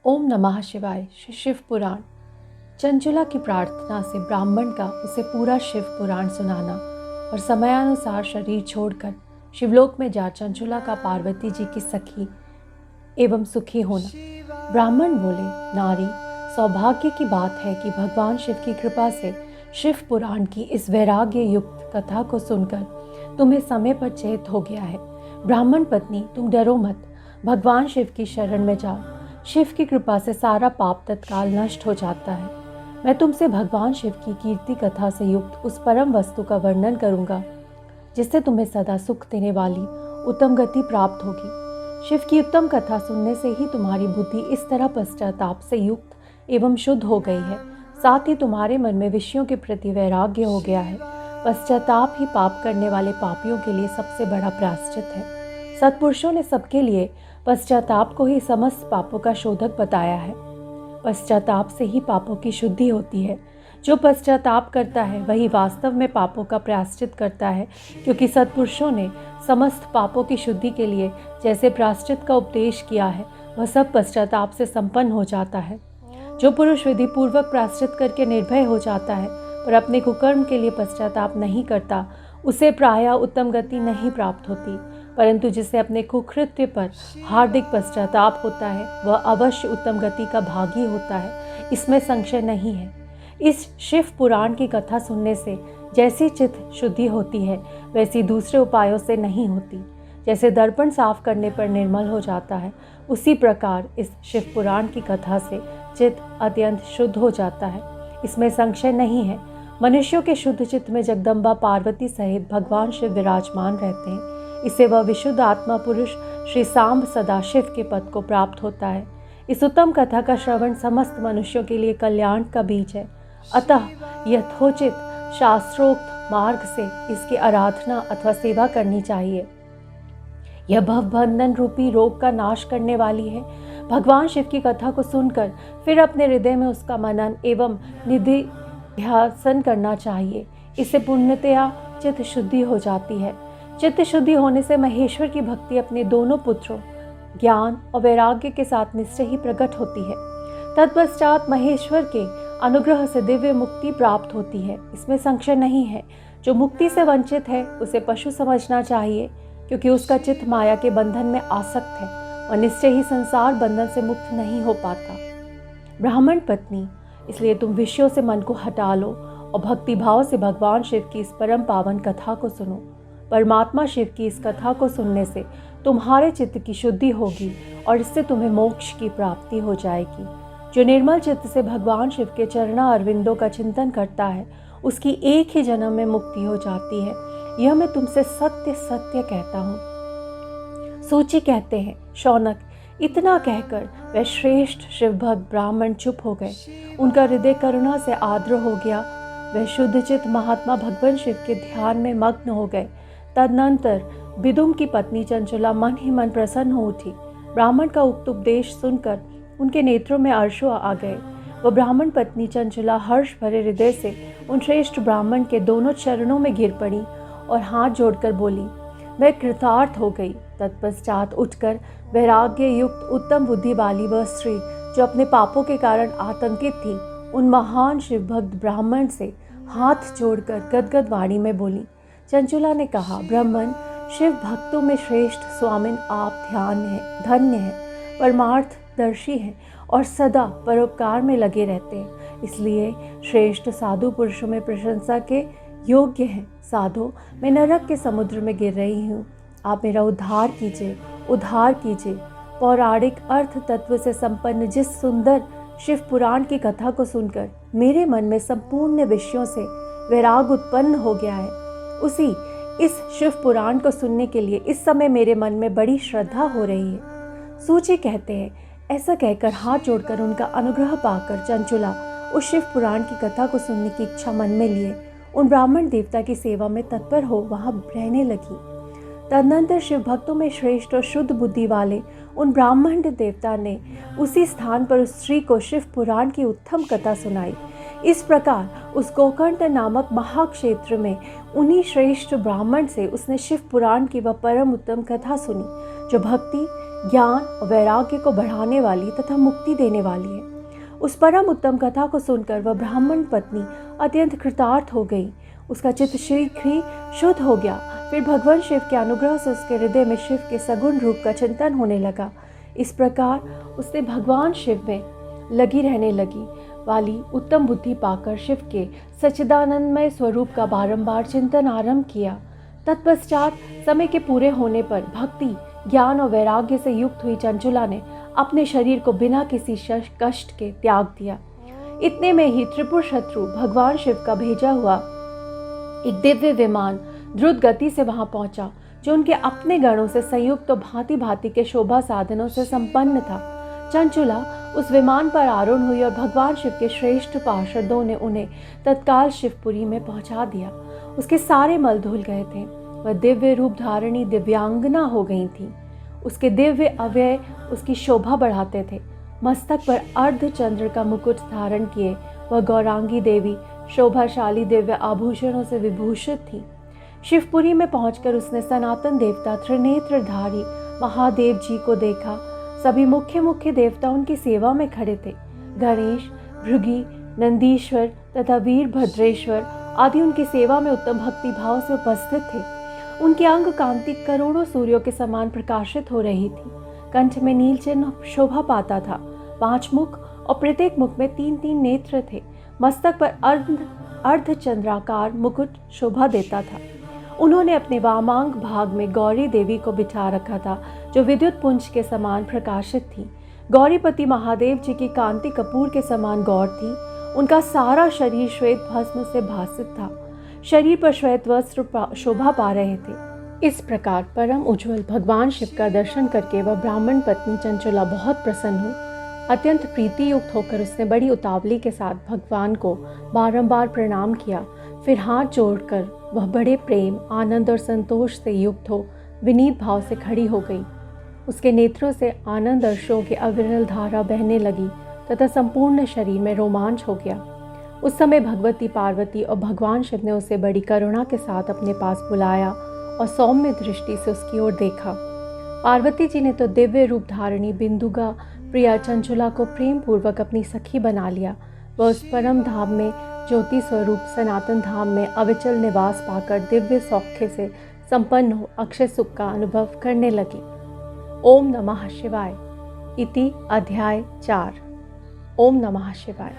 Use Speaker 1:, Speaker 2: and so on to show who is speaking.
Speaker 1: ओम नमः शिवाय। श्री शिव पुराण। चंचला की प्रार्थना से ब्राह्मण का उसे पूरा शिव पुराण सुनाना और समयानुसार शरीर छोड़कर शिवलोक में जा चंचला का पार्वती जी की सखी एवं सुखी होना। ब्राह्मण बोले, नारी, सौभाग्य की बात है कि भगवान शिव की कृपा से शिव पुराण की इस वैराग्य युक्त कथा को सुनकर तुम्हें समय पर चेत हो गया है। ब्राह्मण पत्नी, तुम डरो मत, भगवान शिव की शरण में जाओ। शिव की कृपा से सारा पाप तत्काल नष्ट हो जाता है। मैं तुमसे भगवान शिव की कीर्ति कथा से युक्त उस परम वस्तु का वर्णन करूंगा जिससे तुम्हें सदा सुख देने वाली उत्तम गति प्राप्त होगी। शिव की उत्तम कथा सुनने से ही तुम्हारी बुद्धि इस तरह पश्चाताप से युक्त एवं शुद्ध हो गई है, साथ ही तुम्हारे मन में विषयों के प्रति वैराग्य हो गया है। पश्चाताप ही पाप करने वाले पापियों के लिए सबसे बड़ा प्रायश्चित है। सत्पुरुषों ने सबके लिए पश्चाताप को ही समस्त पापों का शोधक बताया है। पश्चाताप से ही पापों की शुद्धि होती है। जो पश्चाताप करता है वही वास्तव में पापों का प्रायश्चित करता है, क्योंकि सत्पुरुषों ने समस्त पापों की शुद्धि के लिए जैसे प्रायश्चित का उपदेश किया है वह सब पश्चाताप से संपन्न हो जाता है। जो पुरुष विधि पूर्वक प्रायश्चित करके निर्भय हो जाता है पर अपने कुकर्म के लिए पश्चाताप नहीं करता, उसे प्रायः उत्तम गति नहीं प्राप्त होती, परंतु जिसे अपने कुकृत्य पर हार्दिक पश्चाताप होता है वह अवश्य उत्तम गति का भागी होता है, इसमें संशय नहीं है। इस शिव पुराण की कथा सुनने से जैसी चित्त शुद्धि होती है वैसी दूसरे उपायों से नहीं होती। जैसे दर्पण साफ करने पर निर्मल हो जाता है, उसी प्रकार इस शिव पुराण की कथा से चित्त अत्यंत शुद्ध हो जाता है, इसमें संशय नहीं है। मनुष्यों के शुद्ध चित्त में जगदम्बा पार्वती सहित भगवान शिव विराजमान रहते हैं। इससे वह विशुद्ध आत्मा पुरुष श्री सांब सदाशिव के पद को प्राप्त होता है। इस उत्तम कथा का श्रवण समस्त मनुष्यों के लिए कल्याण का बीज है। अतः यथोचित शास्त्रोक्त मार्ग से इसकी आराधना अथवा सेवा करनी चाहिए। यह भवबंधन रूपी रोग का नाश करने वाली है। भगवान शिव की कथा को सुनकर फिर अपने हृदय में उसका मनन एवं निधिध्यासन करना चाहिए। इससे पुण्यतया चित्त शुद्धि हो जाती है। चित्त शुद्धि होने से महेश्वर की भक्ति अपने दोनों पुत्रों ज्ञान और वैराग्य के साथ निश्चय ही प्रकट होती है। तत्पश्चात महेश्वर के अनुग्रह से दिव्य मुक्ति प्राप्त होती है, इसमें संशय नहीं है। जो मुक्ति से वंचित है उसे पशु समझना चाहिए, क्योंकि उसका चित्त माया के बंधन में आसक्त है और निश्चय ही संसार बंधन से मुक्त नहीं हो पाता। ब्राह्मण पत्नी, इसलिए तुम विषयों से मन को हटा लो और भक्ति भाव से भगवान शिव की इस परम पावन कथा को सुनो। परमात्मा शिव की इस कथा को सुनने से तुम्हारे चित्त की शुद्धि होगी और इससे तुम्हें मोक्ष की प्राप्ति हो जाएगी। जो निर्मल चित्त से भगवान शिव के चरणा अरविंदों का चिंतन करता है उसकी एक ही जन्म में मुक्ति हो जाती है। यह मैं तुमसे सत्य सत्य कहता हूँ। सूची कहते हैं, शौनक, इतना कहकर वह श्रेष्ठ शिवभक्त ब्राह्मण चुप हो गए। उनका हृदय करुणा से आर्द्र हो गया। वह शुद्धचित्त महात्मा भगवान शिव के ध्यान में मग्न हो गए। तदनंतर विदुम की पत्नी चंचला मन ही मन प्रसन्न हो उठी। ब्राह्मण का उक्त उपदेश सुनकर उनके नेत्रों में अश्रु आ गए। वह ब्राह्मण पत्नी चंचला हर्ष भरे हृदय से उन श्रेष्ठ ब्राह्मण के दोनों चरणों में गिर पड़ी और हाथ जोड़कर बोली, मैं कृतार्थ हो गई। तत्पश्चात उठकर वैराग्य युक्त उत्तम बुद्धि वाली वह स्त्री जो अपने पापों के कारण आतंकित थी, उन महान शिवभक्त ब्राह्मण से हाथ जोड़कर गदगद वाणी में बोली। चंचला ने कहा, ब्राह्मण, शिव भक्तों में श्रेष्ठ स्वामिन आप धन्य हैं, परमार्थ दर्शी हैं और सदा परोपकार में लगे रहते हैं, इसलिए श्रेष्ठ साधु पुरुषों में प्रशंसा के योग्य हैं। साधो, मैं नरक के समुद्र में गिर रही हूँ, आप मेरा उद्धार कीजिए, उद्धार कीजिए। पौराणिक अर्थ तत्व से संपन्न जिस सुंदर शिव पुराण की कथा को सुनकर मेरे मन में संपूर्ण विषयों से वैराग उत्पन्न हो गया है, उसी इस शिव पुराण को सुनने के लिए इस समय मेरे मन में बड़ी श्रद्धा हो रही है। सूची कहते हैं, ऐसा कहकर हाथ जोड़कर उनका अनुग्रह पाकर चंचला उस शिव पुराण की कथा को सुनने की इच्छा मन में लिए उन ब्राह्मण देवता की सेवा में तत्पर हो वहां रहने लगी। तदनंतर शिव भक्तों में श्रेष्ठ और शुद्ध बुद्धि वाले उन ब्राह्मण देवता ने उसी स्थान पर उस स्त्री को शिव पुराण की उत्तम कथा सुनाई। इस प्रकार उस गोकर्ण नामक महाक्षेत्र में उन्हीं श्रेष्ठ ब्राह्मण से उसने शिव पुराण की वह परम उत्तम कथा सुनी, जो भक्ति ज्ञान और वैराग्य को बढ़ाने वाली तथा मुक्ति देने वाली है। उस परम उत्तम कथा को सुनकर वह ब्राह्मण पत्नी अत्यंत कृतार्थ हो गई। उसका चित्त शीघ्र ही शुद्ध हो गया। फिर भगवान शिव के अनुग्रह से उसके हृदय में शिव के सगुण रूप का चिंतन होने लगा। इस प्रकार उसने भगवान शिव में लगी रहने लगी वाली उत्तम बुद्धि पाकर शिव के सच्चिदानंदमय स्वरूप का बारंबार चिंतन आरंभ किया। तत्पश्चात समय के पूरे होने पर भक्ति, ज्ञान और वैराग्य से युक्त हुई चंचुला ने अपने शरीर को बिना किसी कष्ट के त्याग दिया। इतने में ही त्रिपुर शत्रु भगवान शिव का भेजा हुआ एक दिव्य विमान द्रुत गति से वहां पहुंचा, जो उनके अपने गणों से संयुक्त तो भांति भांति के शोभा साधनों से संपन्न था। चंचुला उस विमान पर आरूढ़ हुई और भगवान शिव के श्रेष्ठ पार्षदों ने उन्हें तत्काल शिवपुरी में पहुंचा दिया। उसके सारे मल धुल गए थे। वह दिव्य रूप धारणी दिव्यांगना हो गई थी। उसके दिव्य अवयव उसकी शोभा बढ़ाते थे। मस्तक पर अर्धचंद्र का मुकुट धारण किए वह गौरांगी देवी शोभाशाली दिव्य आभूषणों से विभूषित थी। शिवपुरी में पहुंचकर उसने सनातन देवता त्रिनेत्रधारी महादेव जी को देखा। सभी मुख्य देवता उनकी सेवा में खड़े थे। गणेश, भृगि, नंदीश्वर तथा वीरभद्रेश्वर आदि उनकी सेवा में उत्तम भक्ति भाव से उपस्थित थे। उनकी अंग कांति करोड़ों सूर्यों के समान प्रकाशित हो रही थी। कंठ में नील चिन्ह शोभा पाता था। 5 मुख और प्रत्येक मुख में 3-3 नेत्र थे। मस्तक पर अर्धचंद्राकार मुकुट शोभा देता था। उन्होंने अपने वामांग भाग में गौरी देवी को बिठा रखा था, जो विद्युत पुंज के समान प्रकाशित थी। गौरीपति महादेव जी की कांति कपूर के समान गौर थी। उनका सारा शरीर श्वेत भस्म से भासित था। शरीर पर श्वेत वस्त्र शोभा पा रहे थे। इस प्रकार परम उज्ज्वल भगवान शिव का दर्शन करके वह ब्राह्मण पत्नी चंचुला बहुत प्रसन्न हुई। अत्यंत प्रीति युक्त होकर उसने बड़ी उतावली के साथ भगवान को बारंबार प्रणाम किया। फिर हाथ जोड़कर वह बड़े प्रेम, आनंद और संतोष से युक्त हो विनीत भाव से खड़ी हो गई। उसके नेत्रों से आनंद अश्रुओं की अविरल धारा बहने लगी तथा संपूर्ण शरीर में रोमांच हो गया। उस समय भगवती पार्वती और भगवान शिव ने उसे बड़ी करुणा के साथ अपने पास बुलाया और सौम्य दृष्टि से उसकी ओर देखा। पार्वती जी ने तो दिव्य रूप धारणी बिंदुगा प्रिया चंचुला को प्रेम पूर्वक अपनी सखी बना लिया। वह उस परम धाम में ज्योति स्वरूप सनातन धाम में अविचल निवास पाकर दिव्य सौख्य से संपन्न हो अक्षय सुख का अनुभव करने लगी। ओम नमः शिवाय। इति अध्याय 4। ओम नमः शिवाय।